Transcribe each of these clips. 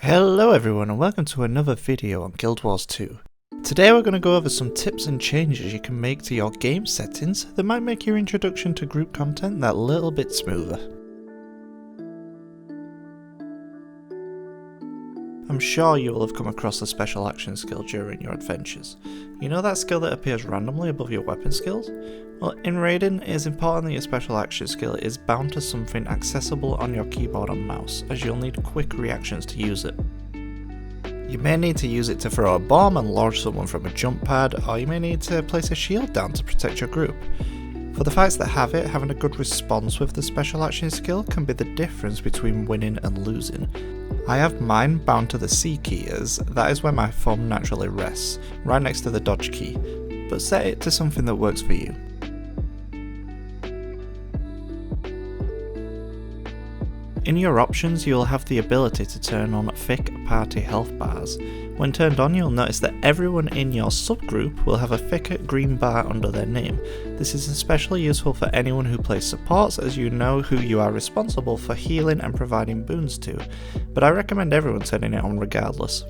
Hello everyone and welcome to another video on Guild Wars 2. Today we're going to go over some tips and changes you can make to your game settings that might make your introduction to group content that little bit smoother. I'm sure you will have come across the special action skill during your adventures. You know that skill that appears randomly above your weapon skills? Well, in raiding, it is important that your special action skill is bound to something accessible on your keyboard and mouse, as you'll need quick reactions to use it. You may need to use it to throw a bomb and launch someone from a jump pad, or you may need to place a shield down to protect your group. For the fights that have it, having a good response with the special action skill can be the difference between winning and losing. I have mine bound to the C key, as that is where my thumb naturally rests, right next to the dodge key, but set it to something that works for you. In your options, you'll have the ability to turn on thick party health bars. When turned on, you'll notice that everyone in your subgroup will have a thicker green bar under their name. This is especially useful for anyone who plays supports, as you know who you are responsible for healing and providing boons to, but I recommend everyone turning it on regardless.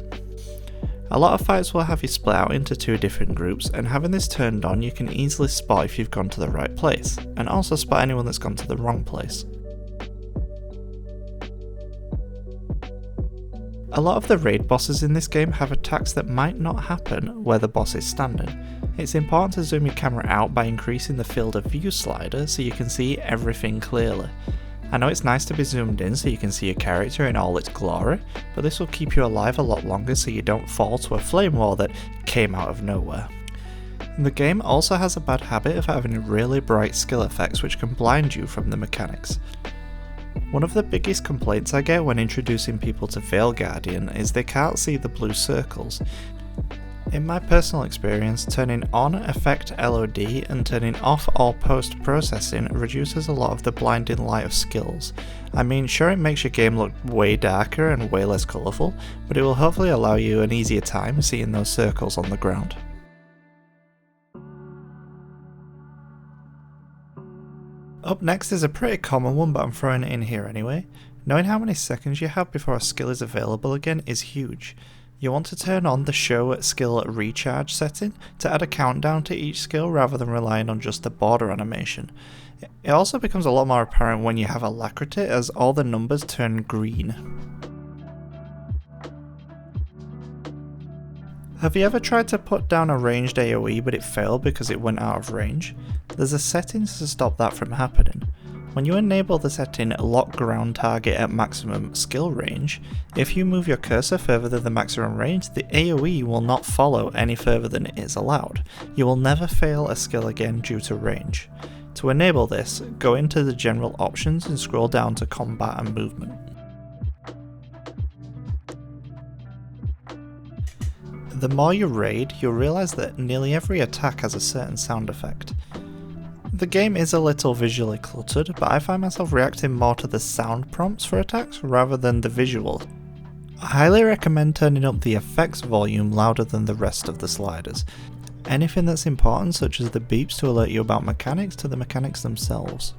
A lot of fights will have you split out into two different groups, and having this turned on you can easily spot if you've gone to the right place, and also spot anyone that's gone to the wrong place. A lot of the raid bosses in this game have attacks that might not happen where the boss is standing. It's important to zoom your camera out by increasing the field of view slider so you can see everything clearly. I know it's nice to be zoomed in so you can see your character in all its glory, but this will keep you alive a lot longer so you don't fall to a flame wall that came out of nowhere. The game also has a bad habit of having really bright skill effects which can blind you from the mechanics. One of the biggest complaints I get when introducing people to Veil Guardian is they can't see the blue circles. In my personal experience, turning on Effect LOD and turning off all post-processing reduces a lot of the blinding light of skills. I mean, sure, it makes your game look way darker and way less colourful, but it will hopefully allow you an easier time seeing those circles on the ground. Up next is a pretty common one, but I'm throwing it in here anyway. Knowing how many seconds you have before a skill is available again is huge. You want to turn on the Show Skill Recharge setting to add a countdown to each skill rather than relying on just the border animation. It also becomes a lot more apparent when you have Alacrity, as all the numbers turn green. Have you ever tried to put down a ranged AOE but it failed because it went out of range? There's a setting to stop that from happening. When you enable the setting Lock Ground Target at maximum skill range, if you move your cursor further than the maximum range, the AOE will not follow any further than it is allowed. You will never fail a skill again due to range. To enable this, go into the general options and scroll down to Combat and Movement. The more you raid, you'll realise that nearly every attack has a certain sound effect. The game is a little visually cluttered, but I find myself reacting more to the sound prompts for attacks rather than the visual. I highly recommend turning up the effects volume louder than the rest of the sliders. Anything that's important, such as the beeps to alert you about mechanics, to the mechanics themselves.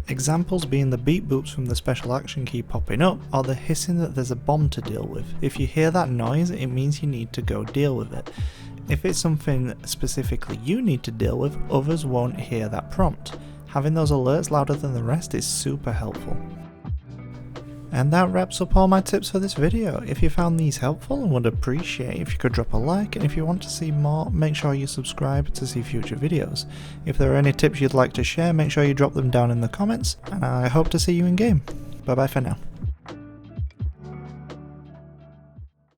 Examples being the beep boops from the special action key popping up, or the hissing that there's a bomb to deal with. If you hear that noise, it means you need to go deal with it. If it's something specifically you need to deal with, others won't hear that prompt. Having those alerts louder than the rest is super helpful. And that wraps up all my tips for this video. If you found these helpful, I would appreciate if you could drop a like, and if you want to see more, make sure you subscribe to see future videos. If there are any tips you'd like to share, make sure you drop them down in the comments, and I hope to see you in game. Bye bye for now.